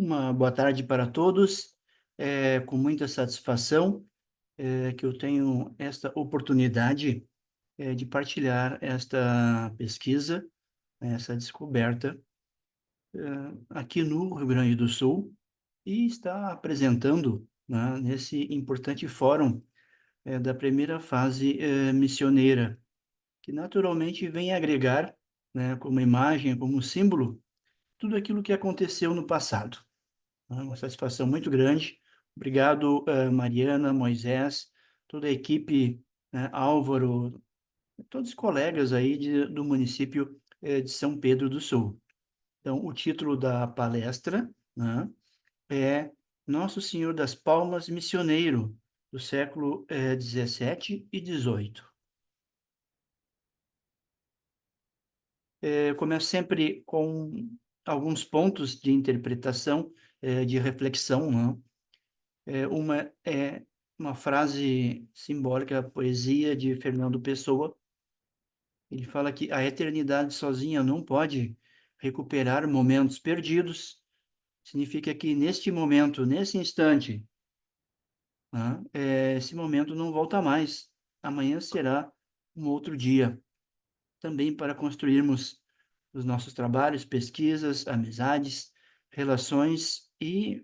Uma boa tarde para todos. É com muita satisfação que eu tenho esta oportunidade de partilhar esta pesquisa, essa descoberta aqui no Rio Grande do Sul e está apresentando, né, nesse importante fórum da primeira fase missioneira, que naturalmente vem agregar, né, como imagem, como símbolo, tudo aquilo que aconteceu no passado. É uma satisfação muito grande. Obrigado, Mariana, Moisés, toda a equipe, né, Álvaro, todos os colegas aí do município de São Pedro do Sul. Então, o título da palestra, né, é Nosso Senhor das Palmas Missioneiro, do século 17 e 18. Eu começo sempre com alguns pontos de interpretação, de reflexão, né? É uma frase simbólica, poesia de Fernando Pessoa. Ele fala que a eternidade sozinha não pode recuperar momentos perdidos. Significa que neste momento, nesse instante, né, esse momento não volta mais. Amanhã será um outro dia. Também para construirmos os nossos trabalhos, pesquisas, amizades, relações e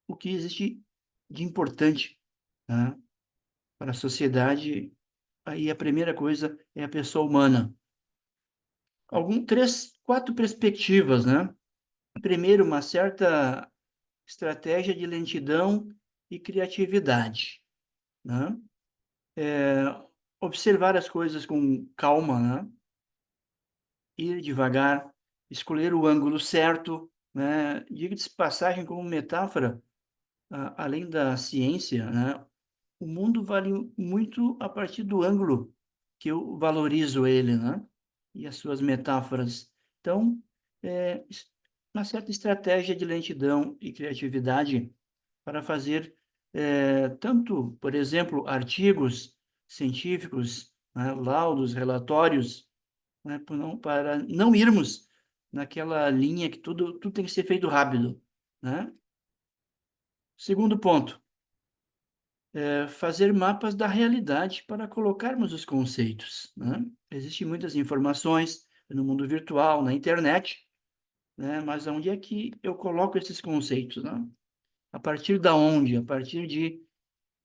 o que existe de importante, né, para a sociedade. Aí a primeira coisa é a pessoa humana. Três, quatro perspectivas, né? Primeiro, uma certa estratégia de lentidão e criatividade, né? É, observar as coisas com calma, né? Ir devagar, escolher o ângulo certo, né? Diga-se de passagem como metáfora, além da ciência, né? O mundo vale muito a partir do ângulo que eu valorizo ele, né? E as suas metáforas. Então, uma certa estratégia de lentidão e criatividade para fazer tanto, por exemplo, artigos científicos, né, laudos, relatórios, né, para não irmos naquela linha que tudo tem que ser feito rápido, né? Segundo ponto, fazer mapas da realidade para colocarmos os conceitos, né? Existem muitas informações no mundo virtual, na internet, né? Mas onde é que eu coloco esses conceitos, né? A partir da onde? A partir de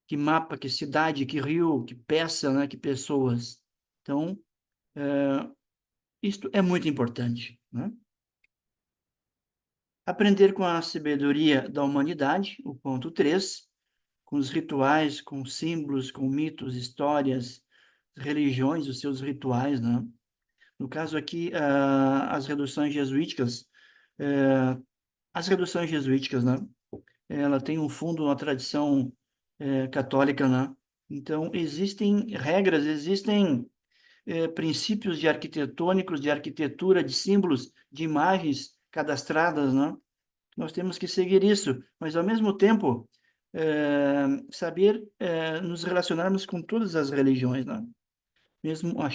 que mapa, que cidade, que rio, que peça, né? Que pessoas. Então, isto é muito importante, né? Aprender com a sabedoria da humanidade, o ponto 3, com os rituais, com símbolos, com mitos, histórias, religiões, os seus rituais, né? No caso aqui, as reduções jesuíticas, eh, né? Ela tem um fundo, uma tradição católica, né? Então, existem regras, existem princípios de arquitetônicos, de arquitetura, de símbolos, de imagens cadastradas, né? Nós temos que seguir isso, mas, ao mesmo tempo, saber nos relacionarmos com todas as religiões, né? Mesmo o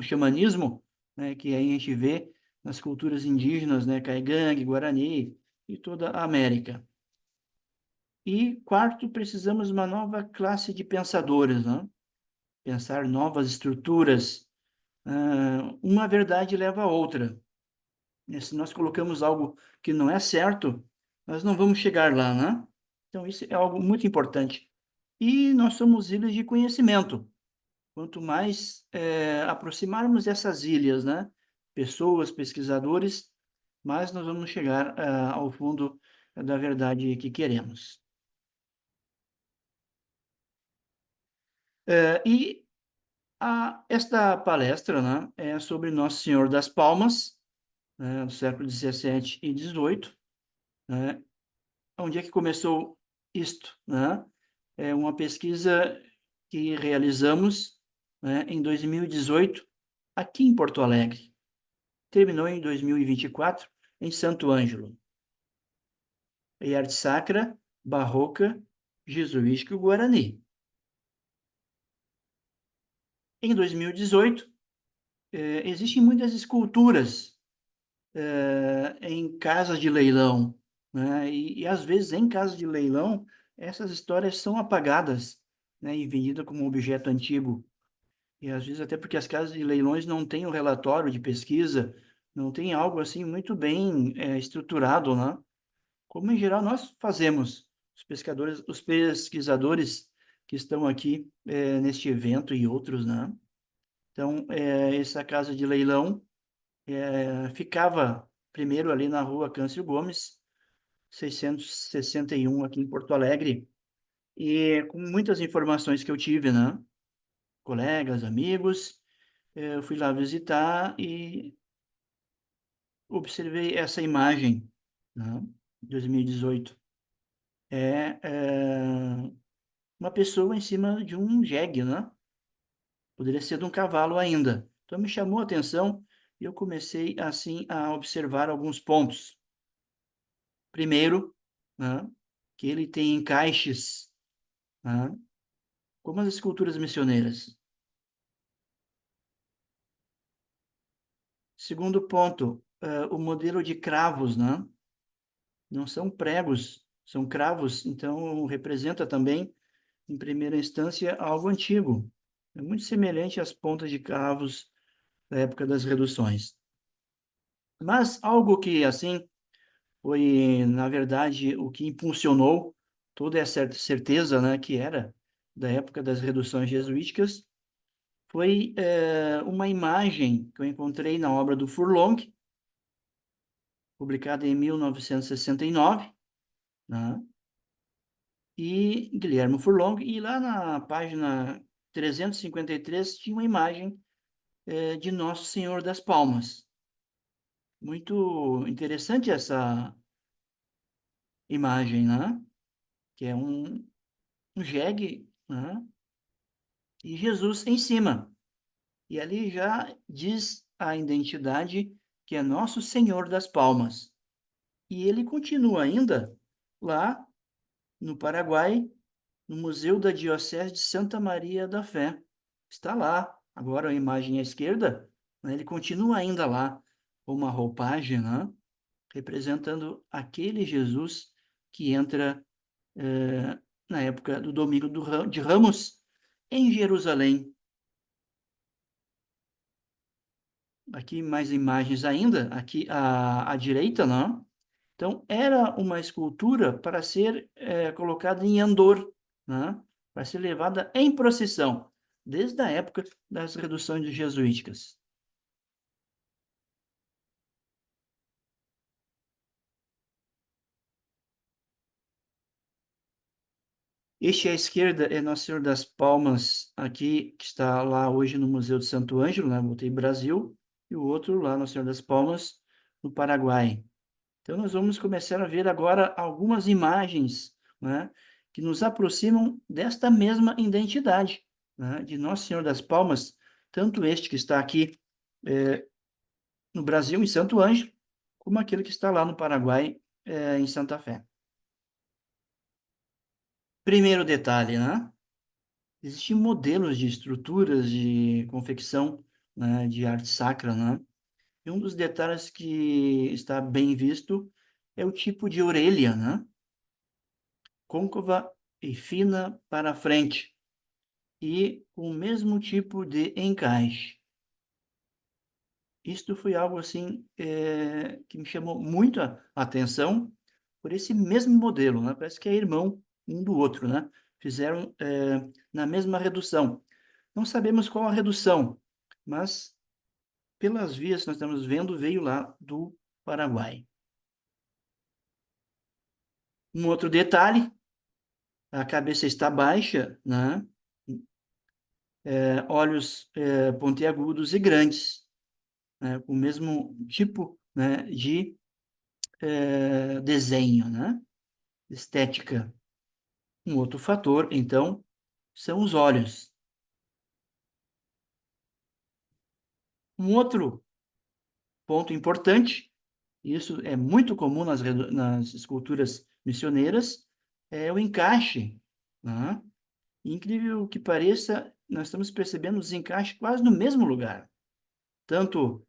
xamanismo, né, que aí a gente vê nas culturas indígenas, né, Caigangue, Guarani e toda a América. E, quarto, precisamos de uma nova classe de pensadores, né? Pensar novas estruturas. Uma verdade leva a outra. Se nós colocamos algo que não é certo, nós não vamos chegar lá, né? Então, isso é algo muito importante. E nós somos ilhas de conhecimento. Quanto mais aproximarmos dessas ilhas, né? Pessoas, pesquisadores, mais nós vamos chegar ao fundo da verdade que queremos. E esta palestra, né, é sobre Nosso Senhor das Palmas, né, do século 17 e 18, né? Onde é que começou isto, né? É uma pesquisa que realizamos, né, em 2018, aqui em Porto Alegre. Terminou em 2024, em Santo Ângelo. E arte sacra, barroca, jesuítica e guarani. Em 2018, existem muitas esculturas em casas de leilão, né? E às vezes, em caso de leilão, essas histórias são apagadas, né, e vendidas como objeto antigo. E às vezes até porque as casas de leilões não têm um relatório de pesquisa, não tem algo assim muito bem estruturado, né? Como em geral nós fazemos, os pescadores, os pesquisadores que estão aqui neste evento e outros, né? Então, essa casa de leilão ficava primeiro ali na rua Câncio Gomes, 661 aqui em Porto Alegre, e com muitas informações que eu tive, né? Colegas, amigos, eu fui lá visitar e observei essa imagem, né? 2018. É uma pessoa em cima de um jegue, né? Poderia ser de um cavalo ainda. Então me chamou a atenção e eu comecei assim a observar alguns pontos. Primeiro, né, que ele tem encaixes, né, como as esculturas missioneiras. Segundo ponto, o modelo de cravos, né? Não são pregos, são cravos, então representa também, em primeira instância, algo antigo. É muito semelhante às pontas de cravos da época das reduções. Mas algo que, assim, foi, na verdade, o que impulsionou toda essa certeza, né, que era da época das reduções jesuíticas, foi uma imagem que eu encontrei na obra do Furlong, publicada em 1969, né? E Guilherme Furlong, e lá na página 353 tinha uma imagem de Nosso Senhor das Palmas. Muito interessante essa imagem, né? Que é um jegue, né? E Jesus em cima. E ali já diz a identidade que é Nosso Senhor das Palmas. E ele continua ainda lá no Paraguai, no Museu da Diocese de Santa Maria da Fé. Está lá, agora a imagem à esquerda, né, ele continua ainda lá, com uma roupagem, né, representando aquele Jesus que entra na época do Domingo de Ramos, em Jerusalém. Aqui mais imagens ainda, aqui à direita, não? Então, era uma escultura para ser colocada em andor, né? Para ser levada em procissão, desde a época das reduções jesuíticas. Este à esquerda é Nossa Senhora das Palmas, aqui, que está lá hoje no Museu de Santo Ângelo, né? Botei Brasil, e o outro lá, Nossa Senhora das Palmas, no Paraguai. Então, nós vamos começar a ver agora algumas imagens, né, que nos aproximam desta mesma identidade, né, de Nosso Senhor das Palmas, tanto este que está aqui no Brasil, em Santo Ângelo, como aquele que está lá no Paraguai, em Santa Fé. Primeiro detalhe, né? Existem modelos de estruturas de confecção, né, de arte sacra, né? E um dos detalhes que está bem visto é o tipo de orelha, né? Côncava e fina para frente, e o mesmo tipo de encaixe. Isto foi algo assim que me chamou muito a atenção por esse mesmo modelo, né? Parece que é irmão um do outro, né? Fizeram na mesma redução. Não sabemos qual a redução, mas pelas vias que nós estamos vendo, veio lá do Paraguai. Um outro detalhe, a cabeça está baixa, né? Olhos pontiagudos e grandes, né? O mesmo tipo, né, de desenho, né? Estética. Um outro fator, então, são os olhos. Um outro ponto importante, isso é muito comum nas esculturas missioneiras, é o encaixe, né? Incrível que pareça, nós estamos percebendo os encaixes quase no mesmo lugar. Tanto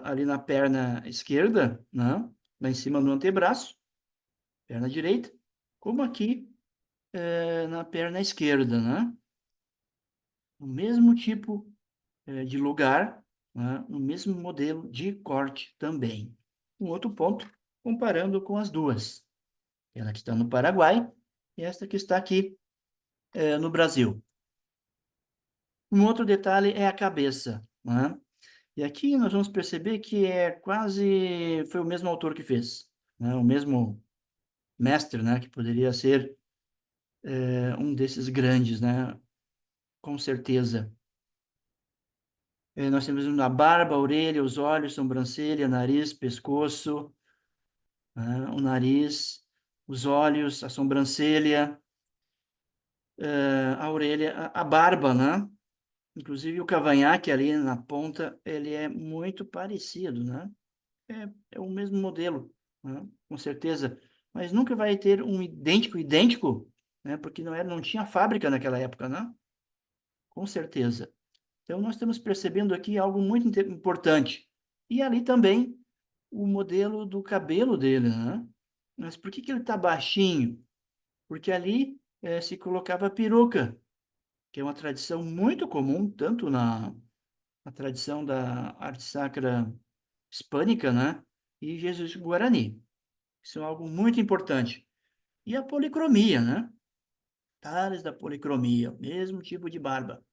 ali na perna esquerda, né? Lá em cima do antebraço, perna direita, como aqui na perna esquerda, né? O mesmo tipo de lugar, né? O mesmo modelo de corte também. Um outro ponto, comparando com as duas. Ela que está no Paraguai e esta que está aqui no Brasil. Um outro detalhe é a cabeça, né? E aqui nós vamos perceber que foi o mesmo autor que fez, né? O mesmo mestre, né? Que poderia ser um desses grandes, né? Com certeza. Nós temos a barba, a orelha, os olhos, sobrancelha, nariz, pescoço, né? O nariz, os olhos, a sobrancelha, a orelha, a barba, né? Inclusive o cavanhaque ali na ponta, ele é muito parecido, né? É o mesmo modelo, né? Com certeza. Mas nunca vai ter um idêntico, né? Porque não tinha fábrica naquela época, né? Com certeza. Então, nós estamos percebendo aqui algo muito importante. E ali também o modelo do cabelo dele, né? Mas por que que ele está baixinho? Porque ali se colocava peruca, que é uma tradição muito comum, tanto na tradição da arte sacra hispânica, né? E Jesus Guarani. Isso é algo muito importante. E a policromia, né? Detalhes da policromia, mesmo tipo de barba.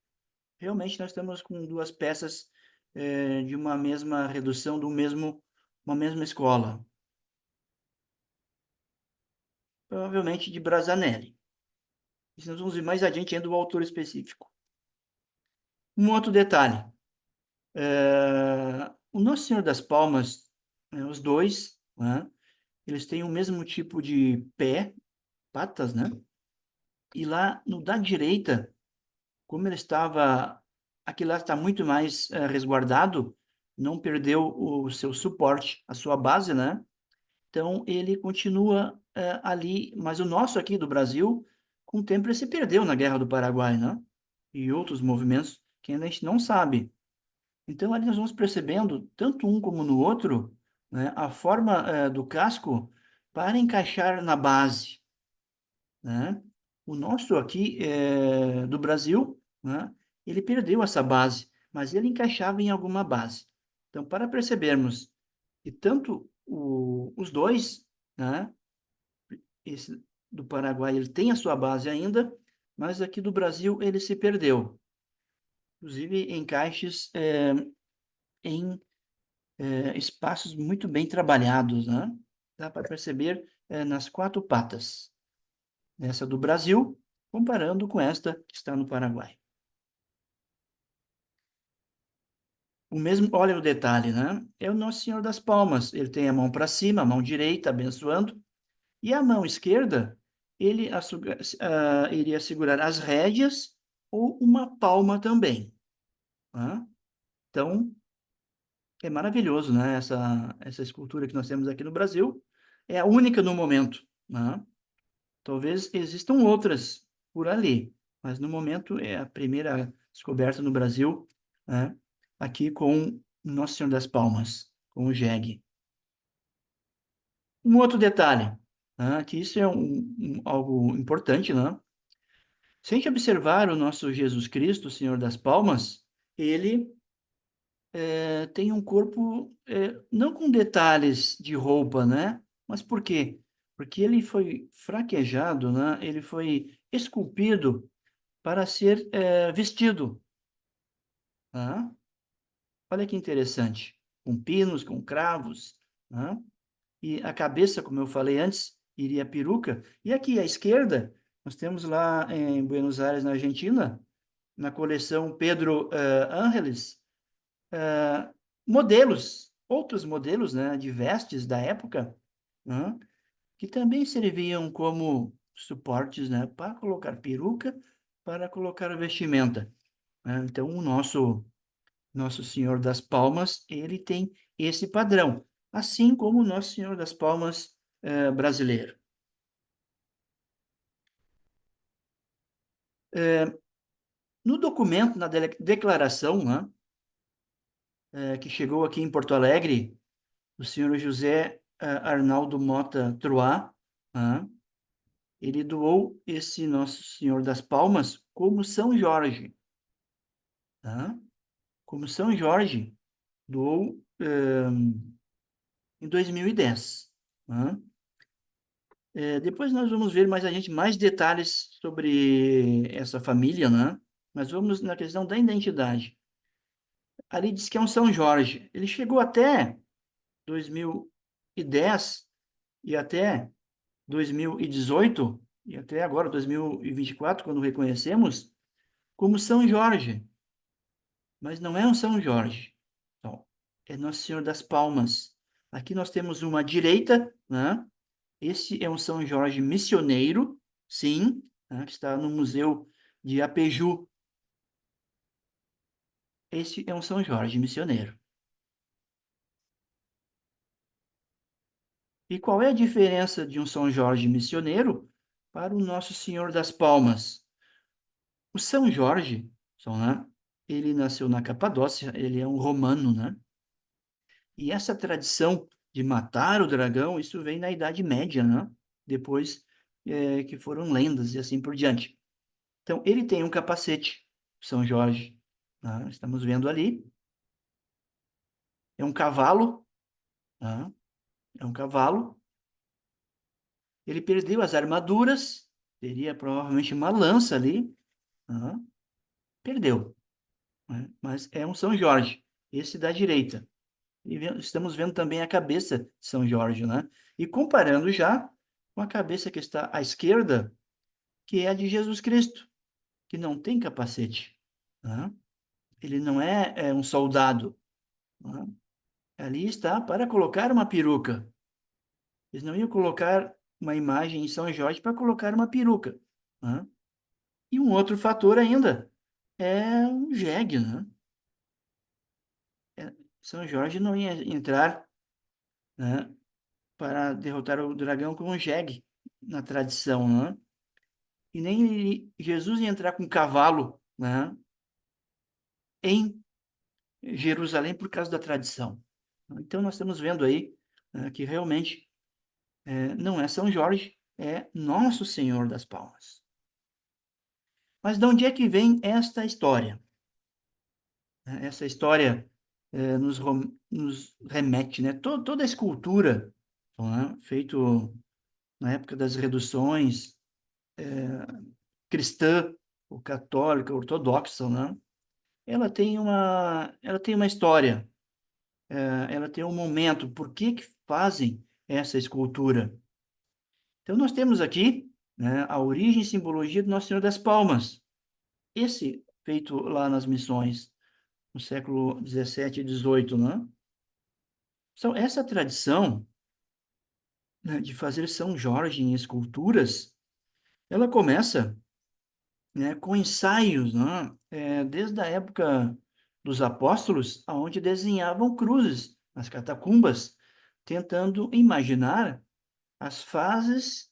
Realmente nós estamos com duas peças de uma mesma redução, uma mesma escola. Provavelmente de Brazanelli. Isso nós vamos ver mais adiante ainda o autor específico. Um outro detalhe. O Nosso Senhor das Palmas, os dois, né, eles têm o mesmo tipo de pé, patas, né? E lá no da direita, como ele estava, aqui lá está muito mais resguardado, não perdeu o seu suporte, a sua base, né? Então ele continua ali, mas o nosso aqui do Brasil, com o tempo ele se perdeu na Guerra do Paraguai, né? E outros movimentos que ainda a gente não sabe. Então ali nós vamos percebendo, tanto um como no outro, né, a forma do casco para encaixar na base, né? O nosso aqui do Brasil, né, ele perdeu essa base, mas ele encaixava em alguma base. Então, para percebermos que tanto os dois, né, esse do Paraguai, ele tem a sua base ainda, mas aqui do Brasil ele se perdeu. Inclusive, encaixes em espaços muito bem trabalhados, né? Dá para perceber nas quatro patas. Essa do Brasil, comparando com esta que está no Paraguai. O mesmo, olha o detalhe, né? É o Nosso Senhor das Palmas. Ele tem a mão para cima, a mão direita abençoando, e a mão esquerda, ele iria segurar as rédeas ou uma palma também. Tá? Então, é maravilhoso, né? Essa escultura que nós temos aqui no Brasil. É a única no momento, né? Talvez existam outras por ali, mas no momento é a primeira descoberta no Brasil, né? Aqui com Nossa Senhora das Palmas, com o jegue. Um outro detalhe, né? Que isso é algo importante, né? Se a gente observar o nosso Jesus Cristo, o Senhor das Palmas, ele tem um corpo não com detalhes de roupa, né? Mas por quê? Porque ele foi fraquejado, né? Ele foi esculpido para ser vestido. Tá? Olha que interessante. Com pinos, com cravos. Tá? E a cabeça, como eu falei antes, iria peruca. E aqui à esquerda, nós temos lá em Buenos Aires, na Argentina, na coleção Pedro Ángeles, modelos, outros modelos, né, de vestes da época, né, que também serviam como suportes, né, para colocar peruca, para colocar vestimenta. Né? Então, o Nosso Senhor das Palmas, ele tem esse padrão, assim como o Nosso Senhor das Palmas brasileiro. No documento, na declaração, né, que chegou aqui em Porto Alegre, o senhor José Arnaldo Mota Troá, né? Ele doou esse Nosso Senhor das Palmas como São Jorge, né? Como São Jorge doou em 2010, né? Depois nós vamos ver mais detalhes sobre essa família, né? Mas vamos na questão da identidade. Ali diz que é um São Jorge. Ele chegou até 2010 e até 2018 e até agora 2024, quando reconhecemos, como São Jorge. Mas não é um São Jorge. Não. É Nosso Senhor das Palmas. Aqui nós temos uma direita, né? Esse é um São Jorge missioneiro, sim, né? Que está no Museu de Apeju. Esse é um São Jorge missioneiro. E qual é a diferença de um São Jorge missioneiro para o Nosso Senhor das Palmas? O São Jorge, né? Ele nasceu na Capadócia, ele é um romano, né? E essa tradição de matar o dragão, isso vem na Idade Média, né? Depois que foram lendas e assim por diante. Então, ele tem um capacete, São Jorge, né? Estamos vendo ali. É um cavalo, né? É um cavalo. Ele perdeu as armaduras, teria provavelmente uma lança ali, né? Perdeu, né? Mas é um São Jorge, esse da direita. E estamos vendo também a cabeça de São Jorge, né? E comparando já com a cabeça que está à esquerda, que é a de Jesus Cristo, que não tem capacete, né? Ele não é um soldado, né? Ali está para colocar uma peruca. Eles não iam colocar uma imagem em São Jorge para colocar uma peruca, né? E um outro fator ainda é um jegue, né? São Jorge não ia entrar, né, para derrotar o dragão com um jegue na tradição, né? E nem Jesus ia entrar com um cavalo, né, em Jerusalém por causa da tradição. Então nós estamos vendo aí, né, que realmente não é São Jorge, é Nosso Senhor das Palmas. Mas de onde é que vem esta história? Essa história nos remete, né? Toda a escultura, né, feito na época das reduções cristã, ou católica, ortodoxa, né? Ela tem uma história, ela tem um momento. Por que que fazem essa escultura? Então, nós temos aqui, né, a origem e simbologia do Nosso Senhor das Palmas. Esse feito lá nas missões, no século 17 e 18, né? Então, essa tradição, né, de fazer São Jorge em esculturas, ela começa, né, com ensaios, né, desde a época dos apóstolos, onde desenhavam cruzes nas catacumbas, tentando imaginar as fases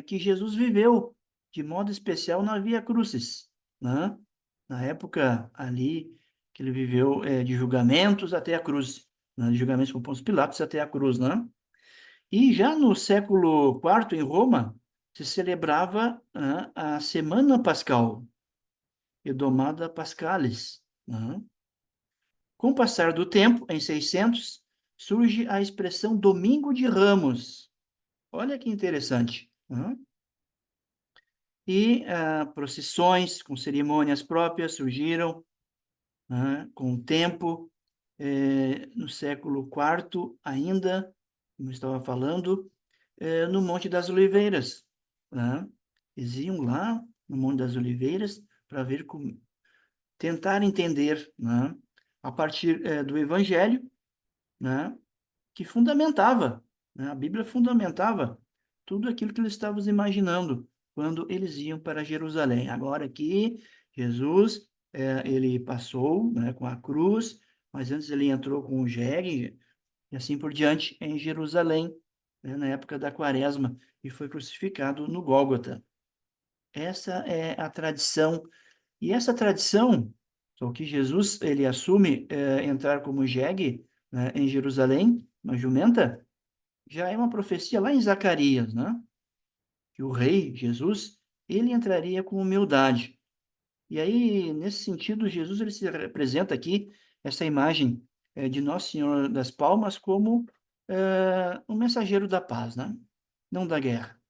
que Jesus viveu, de modo especial na Via Crucis, né? Na época ali que ele viveu de julgamentos até a cruz, né? De julgamentos com Pôncio Pilatos até a cruz, né? E já no século IV, em Roma, se celebrava a Semana Pascal, Redomada Pascalis, né? Com o passar do tempo, em 600, surge a expressão Domingo de Ramos. Olha que interessante, né? E procissões com cerimônias próprias surgiram, né, com o tempo, no século IV ainda, como eu estava falando, no Monte das Oliveiras, né? Eles iam lá no Monte das Oliveiras para ver como, tentar entender, né, a partir do Evangelho, né, que fundamentava, né, a Bíblia fundamentava tudo aquilo que eles estavam imaginando quando eles iam para Jerusalém. Agora aqui, Jesus, ele passou, né, com a cruz, mas antes ele entrou com o jegue, e assim por diante, em Jerusalém, né, na época da Quaresma, e foi crucificado no Gólgota. Essa é a tradição. E essa tradição, o que Jesus ele assume entrar como jegue, né, em Jerusalém, uma jumenta, já é uma profecia lá em Zacarias, né? que o rei, Jesus, ele entraria com humildade. E aí, nesse sentido, Jesus ele se representa aqui, essa imagem de Nosso Senhor das Palmas, como um mensageiro da paz, né? Não da guerra.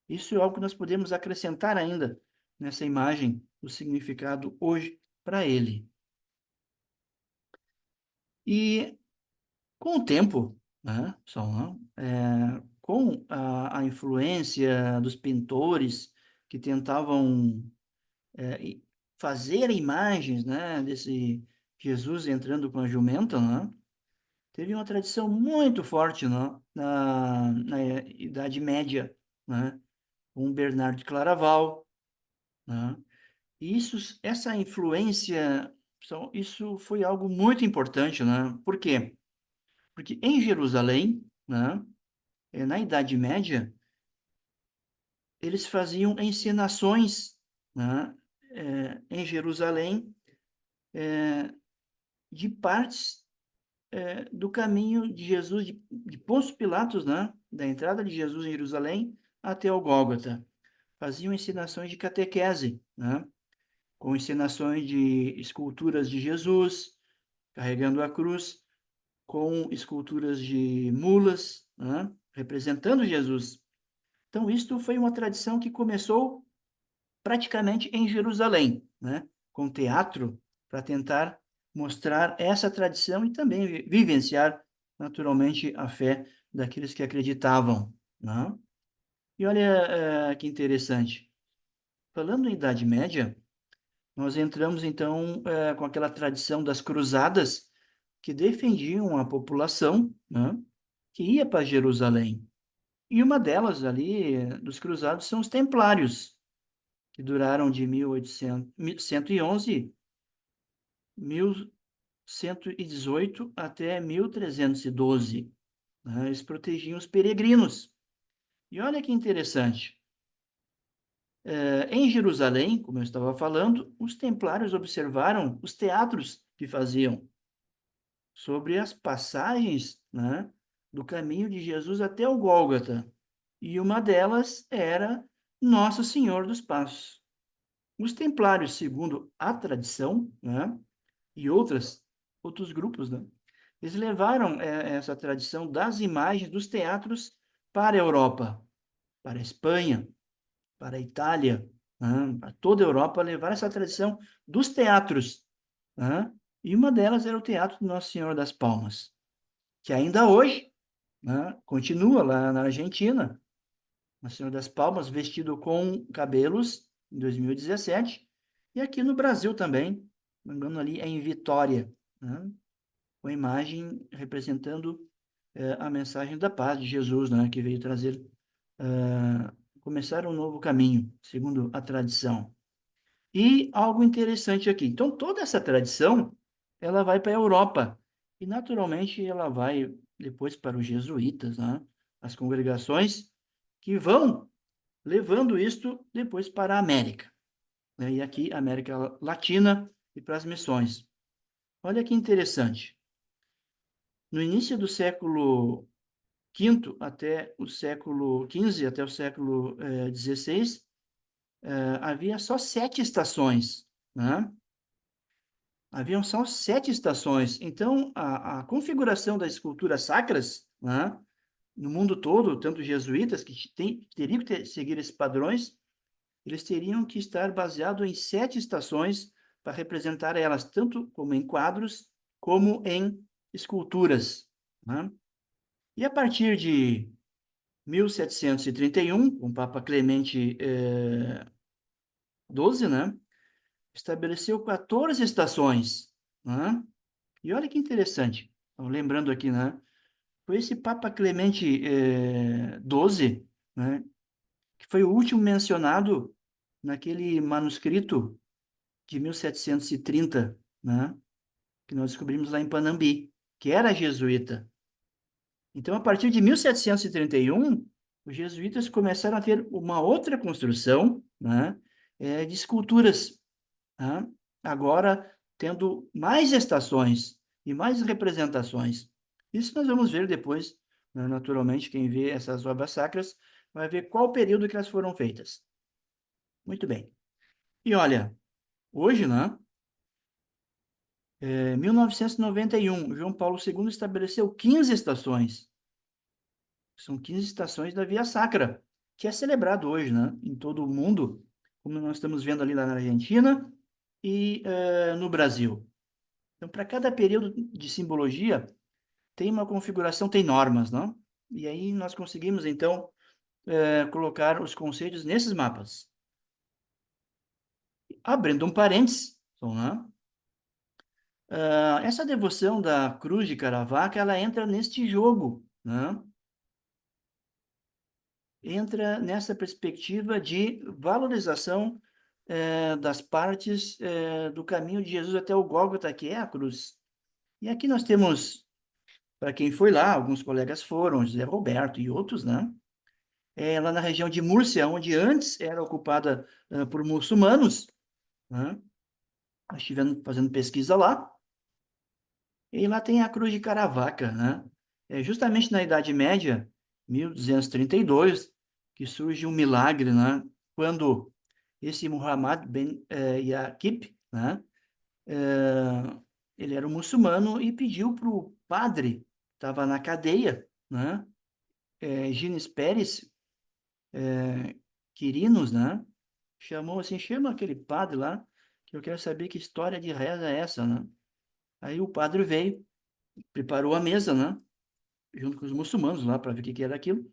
Isso é algo que nós podemos acrescentar ainda nessa imagem, o significado hoje para ele. E com o tempo, né, com a influência dos pintores que tentavam fazer imagens, né, desse Jesus entrando com a jumenta, né, teve uma tradição muito forte, né, na Idade Média, né, com Bernardo de Claraval, né, e essa influência, isso foi algo muito importante, né, por quê? Porque em Jerusalém, né, na Idade Média, eles faziam encenações, né, em Jerusalém, de partes do caminho de Jesus, de Pôncio Pilatos, né, da entrada de Jesus em Jerusalém até o Gólgota. Faziam encenações de catequese, né, com encenações de esculturas de Jesus carregando a cruz, com esculturas de mulas, né, representando Jesus. Então, isto foi uma tradição que começou praticamente em Jerusalém, né, com teatro, para tentar mostrar essa tradição e também vivenciar, naturalmente, a fé daqueles que acreditavam. Né? E olha que interessante. Falando em Idade Média, nós entramos, então, com aquela tradição das cruzadas que defendiam a população, né, que ia para Jerusalém. E uma delas ali, dos cruzados, são os templários, que duraram de 1118 até 1312. Né? Eles protegiam os peregrinos. E olha que interessante. Em Jerusalém, como eu estava falando, os templários observaram os teatros que faziam sobre as passagens, né, do caminho de Jesus até o Gólgota. E uma delas era Nosso Senhor dos Passos. Os templários, segundo a tradição, né, e outros grupos, né, eles levaram essa tradição das imagens dos teatros para a Europa, para a Espanha, para a Itália, né, para toda a Europa, levaram essa tradição dos teatros. Né, e uma delas era o Teatro do Nosso Senhor das Palmas, que ainda hoje, né, continua lá na Argentina, Nosso Senhor das Palmas, vestido com cabelos, em 2017, e aqui no Brasil também, não me engano, ali é em Vitória, né, com a imagem representando a mensagem da paz de Jesus, né, que veio trazer, começar um novo caminho, segundo a tradição. E algo interessante aqui. Então, toda essa tradição, ela vai para a Europa. E, naturalmente, ela vai depois para os jesuítas, né? As congregações que vão levando isto depois para a América. Né? E aqui, América Latina e para as missões. Olha que interessante. No início do século V até o século XV, até o século XVI, havia só 7 estações, né? Haviam só 7 estações. Então, a configuração das esculturas sacras, né, no mundo todo, tanto os jesuítas, que teriam que seguir esses padrões, eles teriam que estar baseados em 7 estações para representar elas, tanto como em quadros, como em esculturas. Né? E a partir de 1731, com o Papa Clemente XII, né, estabeleceu 14 estações. Né? E olha que interessante, lembrando aqui, né? Foi esse Papa Clemente XII, né? Que foi o último mencionado naquele manuscrito de 1730, né? Que nós descobrimos lá em Panambi, que era jesuíta. Então, a partir de 1731, os jesuítas começaram a ter uma outra construção, né? De esculturas, né? Agora tendo mais estações e mais representações. Isso nós vamos ver depois, né? Naturalmente, quem vê essas obras sacras vai ver qual período que elas foram feitas. Muito bem. E olha, hoje, né, 1991, João Paulo II estabeleceu 15 estações. São 15 estações da Via Sacra, que é celebrado hoje, né, em todo o mundo, como nós estamos vendo ali lá na Argentina e no Brasil. Então, para cada período de simbologia, tem uma configuração, tem normas, não? E aí nós conseguimos, então, colocar os conceitos nesses mapas. Abrindo um parênteses, então, né? Essa devoção da cruz de Caravaca, ela entra neste jogo, né? Entra nessa perspectiva de valorização das partes do caminho de Jesus até o Gólgota, que é a cruz. E aqui nós temos, para quem foi lá, alguns colegas foram, José Roberto e outros, né? Lá na região de Múrcia, onde antes era ocupada por muçulmanos, né? Nós estivemos fazendo pesquisa lá, e lá tem a cruz de Caravaca, né? Justamente na Idade Média, 1232, que surge um milagre, né? Quando esse Muhammad ben Yaqub, né? Eh, ele era um muçulmano e pediu para o padre, estava na cadeia, né? Gines Pérez, Quirinos, né? Chamou assim, chama aquele padre lá, que eu quero saber que história de reza é essa, né? Aí o padre veio, preparou a mesa, né? Junto com os muçulmanos lá para ver o que era aquilo.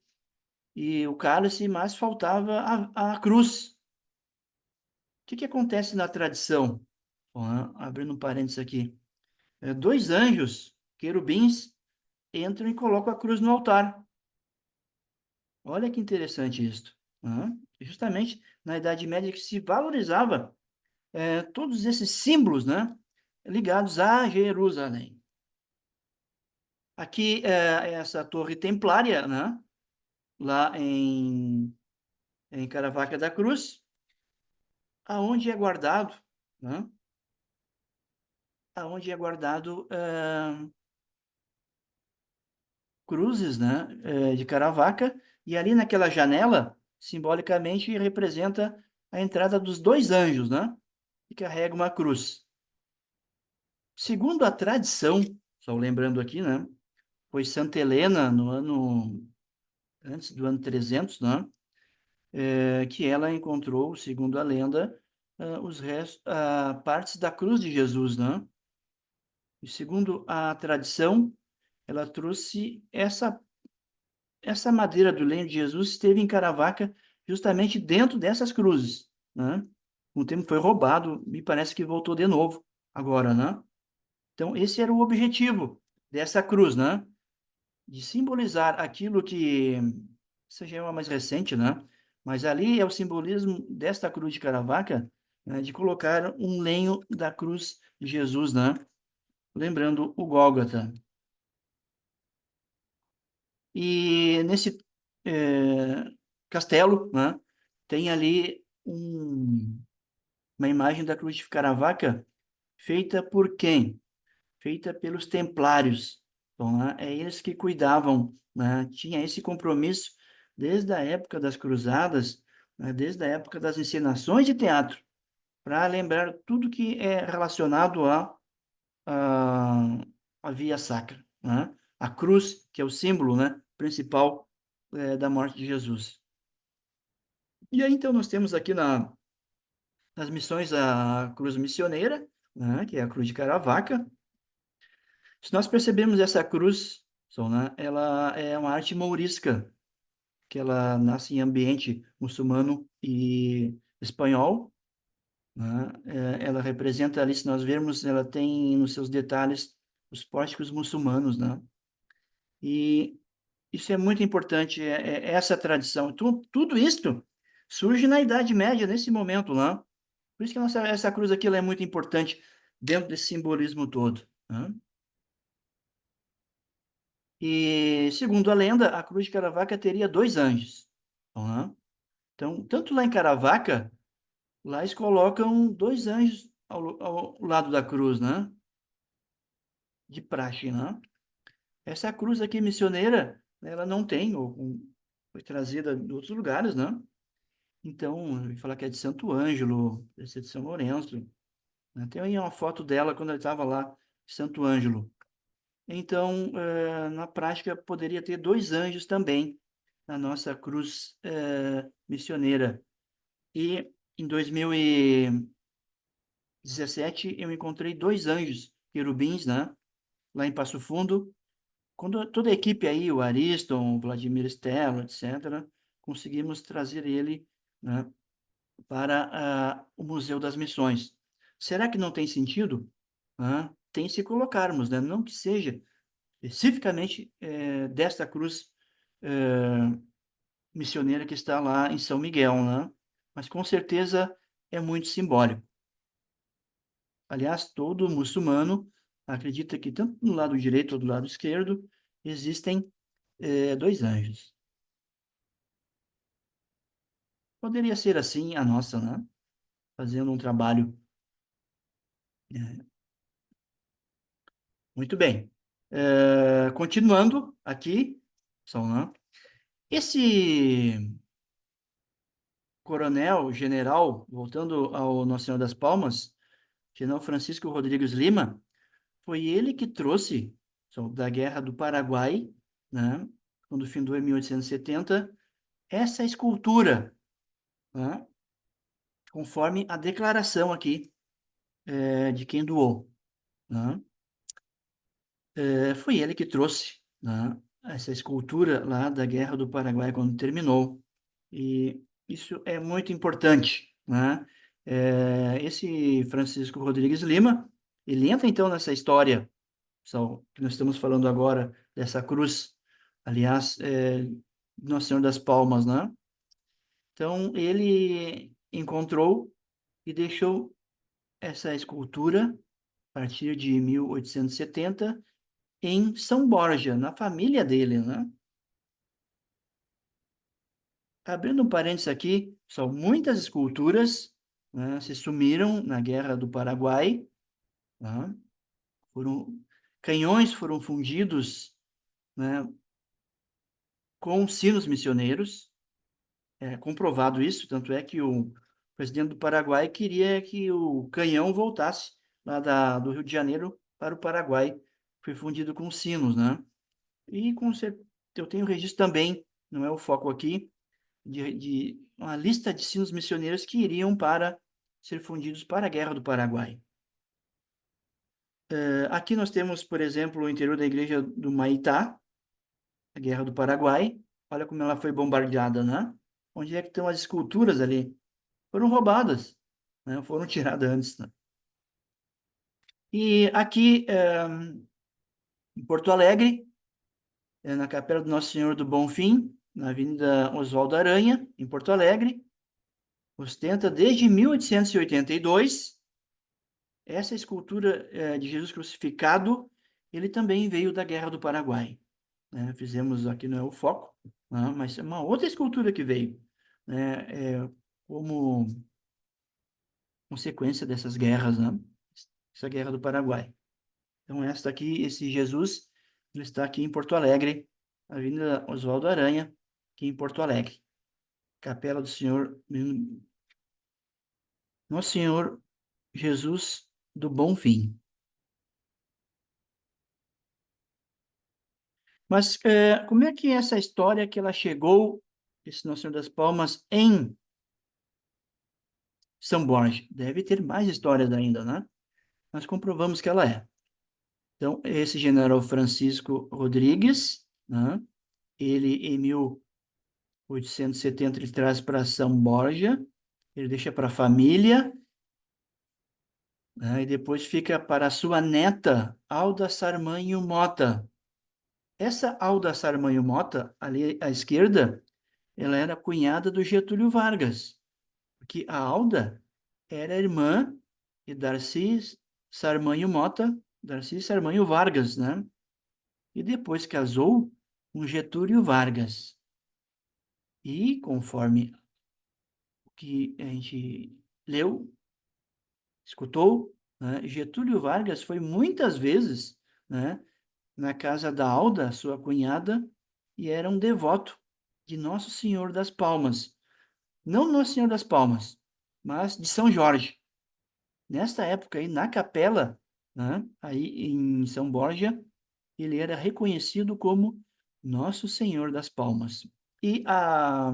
E o cálice, mas faltava a cruz. O que acontece na tradição? Bom, né? Abrindo um parênteses aqui. Dois anjos, querubins, entram e colocam a cruz no altar. Olha que interessante isso. Né? Justamente na Idade Média que se valorizava todos esses símbolos, né, ligados a Jerusalém. Aqui essa torre templária, né, lá em Caravaca da Cruz, aonde é guardado, né, aonde é guardado cruzes, né, de Caravaca, e ali naquela janela, simbolicamente, representa a entrada dos dois anjos, né, que carregam uma cruz. Segundo a tradição, só lembrando aqui, né, foi Santa Helena, no ano, antes do ano 300, né, que ela encontrou, segundo a lenda, os restos, partes da cruz de Jesus, né? E segundo a tradição, ela trouxe essa madeira do lenho de Jesus esteve em Caravaca justamente dentro dessas cruzes, né? Um tempo foi roubado, me parece que voltou de novo agora, né? Então esse era o objetivo dessa cruz, né? De simbolizar aquilo que isso já é uma mais recente, né? Mas ali é o simbolismo desta cruz de Caravaca, né? De colocar um lenho da cruz de Jesus, né? Lembrando o Gólgota. E nesse castelo, né? Tem ali uma imagem da cruz de Caravaca feita por quem? Feita pelos templários. Então, né, é eles que cuidavam, né, tinha esse compromisso desde a época das cruzadas, né, desde a época das encenações de teatro, para lembrar tudo que é relacionado a, a via sacra, né? A cruz, que é o símbolo, né, principal da morte de Jesus. E aí, então, nós temos aqui nas missões a cruz missioneira, né, que é a cruz de Caravaca. Se nós percebemos essa cruz, né, ela é uma arte mourisca, que ela nasce em ambiente muçulmano e espanhol, né? Ela representa ali, se nós vermos, ela tem nos seus detalhes os pórticos muçulmanos, né? E isso é muito importante, é essa tradição. Tudo isso surge na Idade Média, nesse momento, né? Por isso que essa cruz aqui ela é muito importante dentro desse simbolismo todo, né? E, segundo a lenda, a cruz de Caravaca teria dois anjos. Né? Então, tanto lá em Caravaca, lá eles colocam dois anjos ao lado da cruz, né? De praxe, né? Essa cruz aqui missioneira, ela não tem foi trazida de outros lugares, né? Então, eu ia falar que é de Santo Ângelo, deve ser de São Lourenço, né? Tem aí uma foto dela quando ela estava lá, em Santo Ângelo. Então, na prática, poderia ter dois anjos também na nossa cruz missioneira. E em 2017, eu encontrei dois anjos, querubins, né? Lá em Passo Fundo. Quando toda a equipe aí, o Ariston, o Vladimir Stella, etc., conseguimos trazer ele, né, para o Museu das Missões. Será que não tem sentido? Tem se colocarmos, né? Não que seja especificamente desta cruz missioneira que está lá em São Miguel, né? Mas com certeza é muito simbólico. Aliás, todo muçulmano acredita que tanto do lado direito ou do lado esquerdo existem dois anjos. Poderia ser assim a nossa, né? Fazendo um trabalho. Muito bem. Continuando aqui, só, né? Esse coronel, general, voltando ao Nossa Senhora das Palmas, general Francisco Rodrigues Lima, foi ele que trouxe, só, da Guerra do Paraguai, né? Quando findou em 1870, essa escultura, né? Conforme a declaração aqui de quem doou, né? Foi ele que trouxe, né, essa escultura lá da Guerra do Paraguai quando terminou. E isso é muito importante, né? Esse Francisco Rodrigues Lima, ele entra então nessa história que nós estamos falando agora, dessa cruz, aliás, Nossa Senhora das Palmas, né? Então, ele encontrou e deixou essa escultura a partir de 1870 em São Borja, na família dele, né? Abrindo um parênteses aqui, são muitas esculturas, né, se sumiram na Guerra do Paraguai, né? Foram, canhões foram fundidos, né, com sinos missioneiros, comprovado isso, tanto é que o presidente do Paraguai queria que o canhão voltasse lá do Rio de Janeiro para o Paraguai, foi fundido com sinos, né? E eu tenho registro também, não é o foco aqui, de uma lista de sinos missioneiros que iriam para ser fundidos para a Guerra do Paraguai. Aqui nós temos, por exemplo, o interior da igreja do Maitá, a Guerra do Paraguai. Olha como ela foi bombardeada, né? Onde é que estão as esculturas ali? Foram roubadas, né? Foram tiradas antes, né? E aqui, em Porto Alegre, na Capela do Nosso Senhor do Bonfim, na Avenida Oswaldo Aranha, em Porto Alegre, ostenta desde 1882. Essa escultura de Jesus crucificado, ele também veio da Guerra do Paraguai, né? Fizemos aqui, não é o foco, né? Mas é uma outra escultura que veio, né? Como consequência dessas guerras, né? Essa Guerra do Paraguai. Então, esta aqui, esse Jesus, ele está aqui em Porto Alegre, Avenida Oswaldo Aranha, aqui em Porto Alegre. Capela do Senhor, Nosso Senhor Jesus do Bom Fim. Mas como é que é essa história que ela chegou, esse Nosso Senhor das Palmas, em São Borja? Deve ter mais histórias ainda, né? Nós comprovamos que ela é. Então, esse general Francisco Rodrigues, né? Ele, em 1870, ele traz para São Borja, ele deixa para a família, né? E depois fica para a sua neta, Alda Sarmanho Mota. Essa Alda Sarmanho Mota, ali à esquerda, ela era cunhada do Getúlio Vargas, porque a Alda era irmã de Darcy Sarmanho Mota, Darcy Sarmanho Vargas, né? E depois casou com Getúlio Vargas. E, conforme o que a gente leu, escutou, né, Getúlio Vargas foi muitas vezes, né, na casa da Alda, sua cunhada, e era um devoto de Nosso Senhor das Palmas. Não Nosso Senhor das Palmas, mas de São Jorge. Nesta época aí, na capela, né, aí em São Borja, ele era reconhecido como Nosso Senhor das Palmas. E a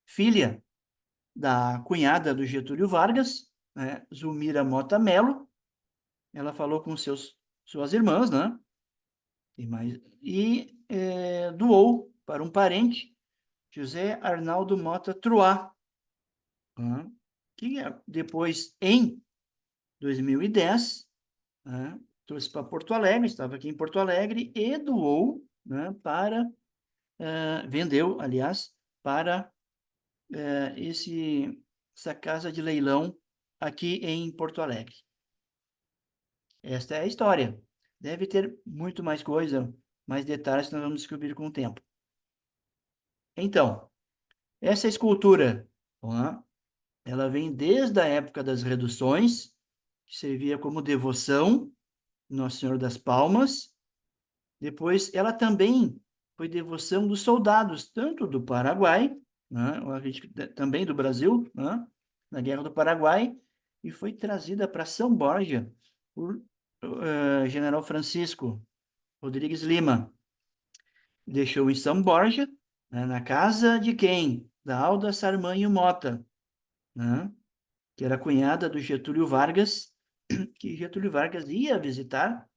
filha da cunhada do Getúlio Vargas, né, Zulmira Mota Melo, ela falou com suas irmãs, né, doou para um parente, José Arnaldo Mota Truá, né, que depois, em 2010, né, trouxe para Porto Alegre, estava aqui em Porto Alegre, e doou, né, vendeu, aliás, para essa casa de leilão aqui em Porto Alegre. Esta é a história. Deve ter muito mais coisa, mais detalhes que nós vamos descobrir com o tempo. Então, essa escultura, ó, ela vem desde a época das reduções, que servia como devoção, Nosso Senhor das Palmas. Depois, ela também foi devoção dos soldados, tanto do Paraguai, né, também do Brasil, né, na Guerra do Paraguai, e foi trazida para São Borja por General Francisco Rodrigues Lima. Deixou em São Borja, né, na casa de quem? Da Alda Sarmanho Mota, né, que era cunhada do Getúlio Vargas, que Getúlio Vargas ia visitar,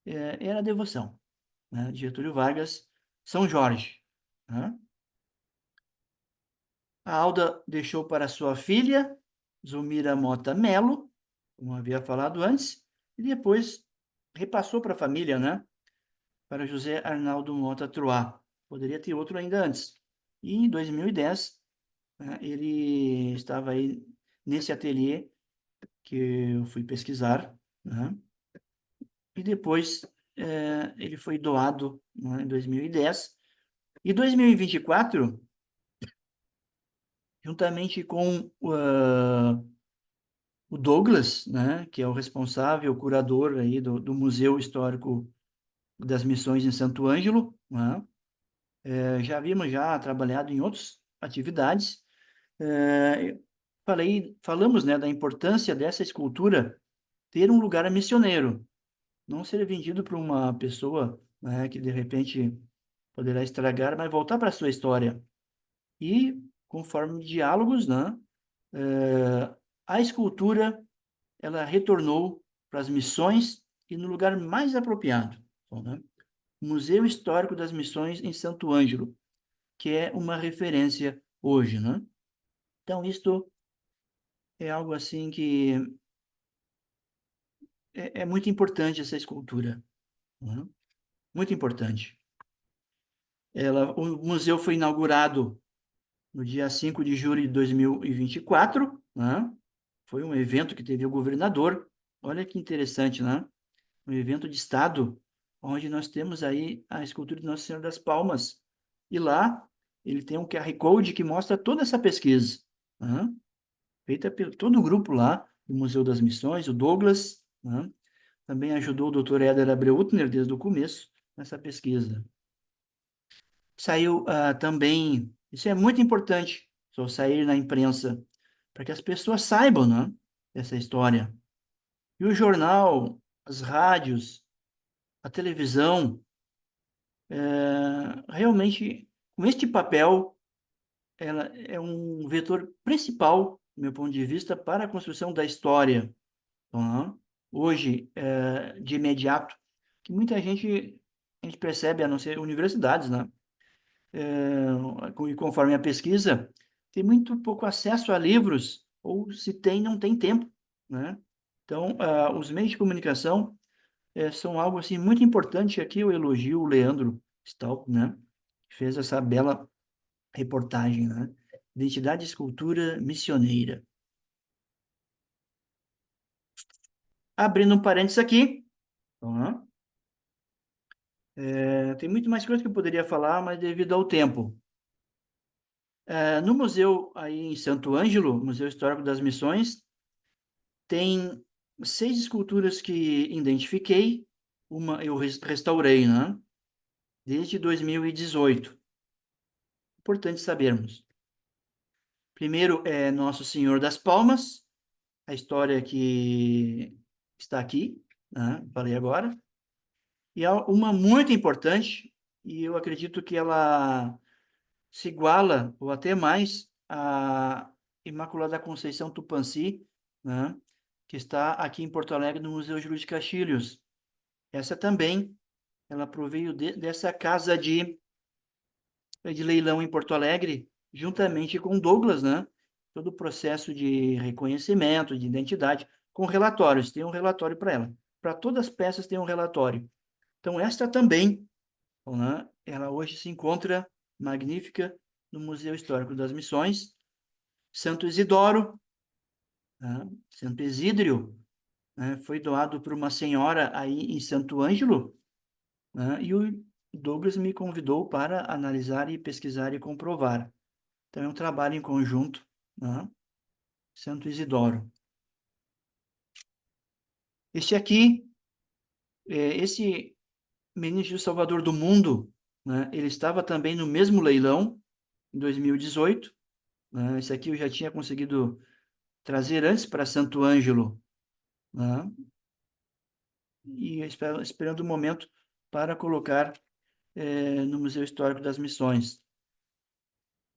era a devoção, né, de Getúlio Vargas, São Jorge. Né? A Alda deixou para sua filha, Zulmira Mota Melo, como havia falado antes, e depois repassou para a família, né? Para José Arnaldo Mota Truá. Poderia ter outro ainda antes. E em 2010, né, ele estava aí nesse ateliê que eu fui pesquisar, né? E depois ele foi doado, né, em 2010. E 2024, juntamente com o Douglas, né, que é o responsável, o curador aí do Museu Histórico das Missões em Santo Ângelo, né? Já havíamos já trabalhado em outras atividades. Falamos, né, da importância dessa escultura ter um lugar missioneiro, não ser vendido para uma pessoa, né, que de repente poderá estragar, mas voltar para a sua história. E, conforme diálogos, né, a escultura ela retornou para as missões e no lugar mais apropriado, né? Museu Histórico das Missões em Santo Ângelo, que é uma referência hoje, né? Então, isto é algo assim que é muito importante, essa escultura, né? Muito importante. O museu foi inaugurado no dia 5 de julho de 2024, né? Foi um evento que teve o governador. Olha que interessante, né? Um evento de Estado, onde nós temos aí a escultura de Nossa Senhora das Palmas. E lá ele tem um QR Code que mostra toda essa pesquisa, né? Feita por todo o grupo lá do Museu das Missões, o Douglas, né? Também ajudou o Dr. Éder Abreu Utner desde o começo nessa pesquisa. Saiu também, isso é muito importante, só sair na imprensa, para que as pessoas saibam, né, dessa história. E o jornal, as rádios, a televisão, realmente, com este papel, ela é um vetor principal, do meu ponto de vista, para a construção da história. Tá? Hoje, de imediato, que muita gente, a gente percebe, a não ser universidades, né? E conforme a pesquisa, tem muito pouco acesso a livros, ou se tem, não tem tempo, né? Então, os meios de comunicação são algo assim muito importante. Aqui eu elogio o Leandro Stalk, né? Que fez essa bela reportagem, né? Identidade e escultura missioneira. Abrindo um parênteses aqui, tá? Tem muito mais coisa que eu poderia falar, mas devido ao tempo. No museu aí em Santo Ângelo, Museu Histórico das Missões, tem 6 esculturas que identifiquei, uma eu restaurei, né? Desde 2018. importante sabermos. Primeiro é Nosso Senhor das Palmas, a história que está aqui, né? Falei agora. E há uma muito importante, e eu acredito que ela se iguala, ou até mais, à Imaculada Conceição Tupãssi, né? Que está aqui em Porto Alegre, no Museu Júlio de Castilhos. Essa também, ela proveio dessa casa de leilão em Porto Alegre, juntamente com Douglas, né? Todo o processo de reconhecimento, de identidade, com relatórios. Tem um relatório para ela. Para todas as peças tem um relatório. Então, esta também, né? Ela hoje se encontra magnífica no Museu Histórico das Missões. Santo Isidoro, né? Santo Exídrio, né? Foi doado por uma senhora aí em Santo Ângelo, né? E o Douglas me convidou para analisar e pesquisar e comprovar. Então, é um trabalho em conjunto, né? Santo Isidoro. Este aqui, esse Ministro Salvador do Mundo, né? Ele estava também no mesmo leilão, em 2018. Né? Esse aqui eu já tinha conseguido trazer antes para Santo Ângelo, né? E esperando o momento para colocar no Museu Histórico das Missões.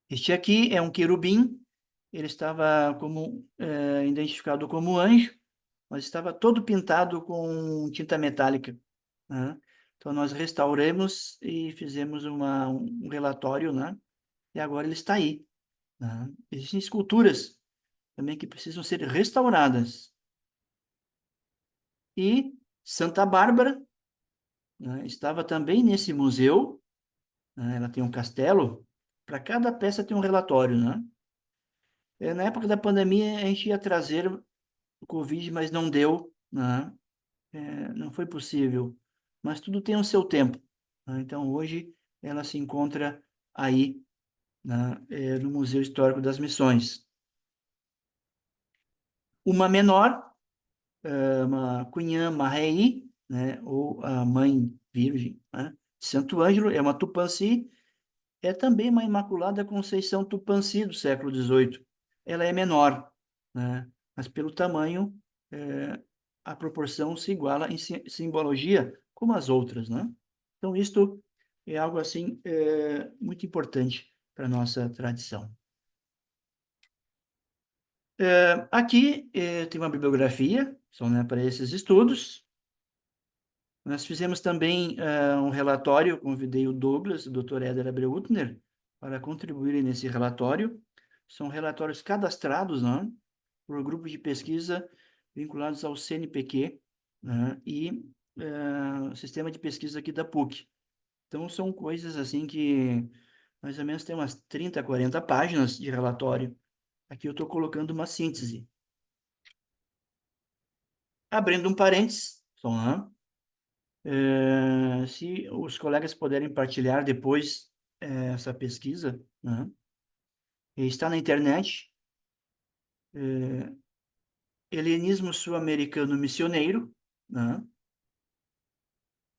Este aqui é um querubim, ele estava identificado como anjo, mas estava todo pintado com tinta metálica, né? Então, nós restauramos e fizemos um relatório, né? E agora ele está aí, né? Existem esculturas também que precisam ser restauradas. E Santa Bárbara, né, estava também nesse museu, né? Ela tem um castelo, para cada peça tem um relatório, né? Na época da pandemia, a gente ia trazer o Covid, mas não deu, né? Não foi possível. Mas tudo tem o seu tempo, né? Então, hoje, ela se encontra aí, né? No Museu Histórico das Missões. Uma menor, uma Cunhã Marreí, né? Ou a Mãe Virgem, né? Santo Ângelo, é uma Tupãssi, é também uma Imaculada Conceição Tupãssi do século XVIII. Ela é menor, né? Mas pelo tamanho, a proporção se iguala em simbologia como as outras, né? Então, isto é algo assim muito importante para a nossa tradição. Aqui tem uma bibliografia, são, né, para esses estudos. Nós fizemos também um relatório, convidei o Douglas, o Dr. Éder Abreu Utner, para contribuírem nesse relatório. São relatórios cadastrados, né, por grupos de pesquisa vinculados ao CNPq, né, e sistema de pesquisa aqui da PUC. Então, são coisas assim que mais ou menos tem umas 30, 40 páginas de relatório. Aqui eu estou colocando uma síntese. Abrindo um parênteses, só, né? Se os colegas puderem partilhar depois essa pesquisa, né? Está na internet, Helenismo Sul-Americano Missioneiro, né?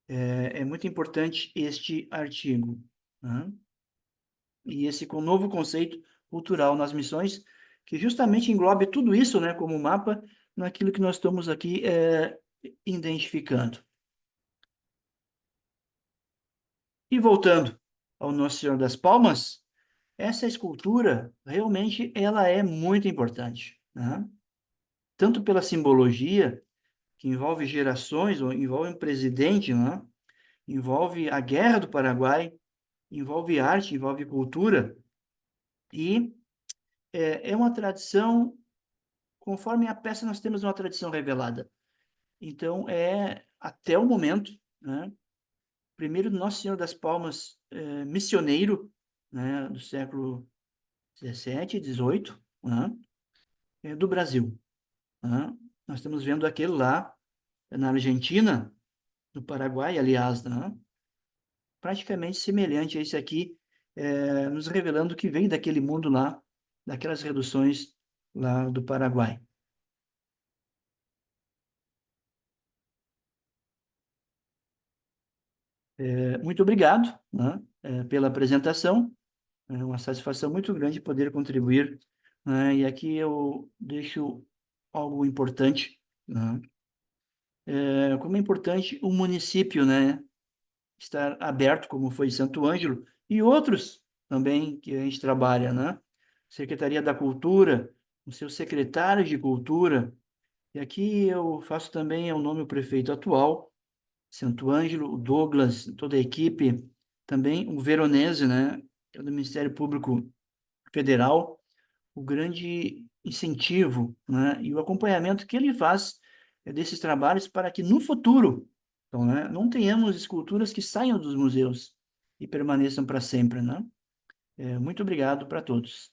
É muito importante este artigo, né? E esse com novo conceito cultural nas missões, que justamente englobe tudo isso, né, como mapa, naquilo que nós estamos aqui identificando. E voltando ao Nosso Senhor das Palmas, essa escultura, realmente, ela é muito importante, né? Tanto pela simbologia, que envolve gerações, ou envolve um presidente, né? Envolve a Guerra do Paraguai, envolve arte, envolve cultura, e é uma tradição, conforme a peça, nós temos uma tradição revelada. Então, até o momento, né? Primeiro, Nosso Senhor das Palmas, missioneiro, né? Do século 17, 18, né? Do Brasil, né? Nós estamos vendo aquele lá na Argentina, no Paraguai, aliás, né? Praticamente semelhante a esse aqui, nos revelando que vem daquele mundo lá, daquelas reduções lá do Paraguai. Muito obrigado, né? Pela apresentação. É uma satisfação muito grande poder contribuir, né? E aqui eu deixo algo importante, né? Como é importante o município, né, estar aberto, como foi Santo Ângelo, e outros também que a gente trabalha, né? Secretaria da Cultura, os seus secretários de Cultura, e aqui eu faço também o nome do prefeito atual, Santo Ângelo, o Douglas, toda a equipe, também o Veronese, né, que é do Ministério Público Federal, o grande incentivo, né, e o acompanhamento que ele faz desses trabalhos para que no futuro, então, né, não tenhamos esculturas que saiam dos museus e permaneçam para sempre, né? Muito obrigado para todos.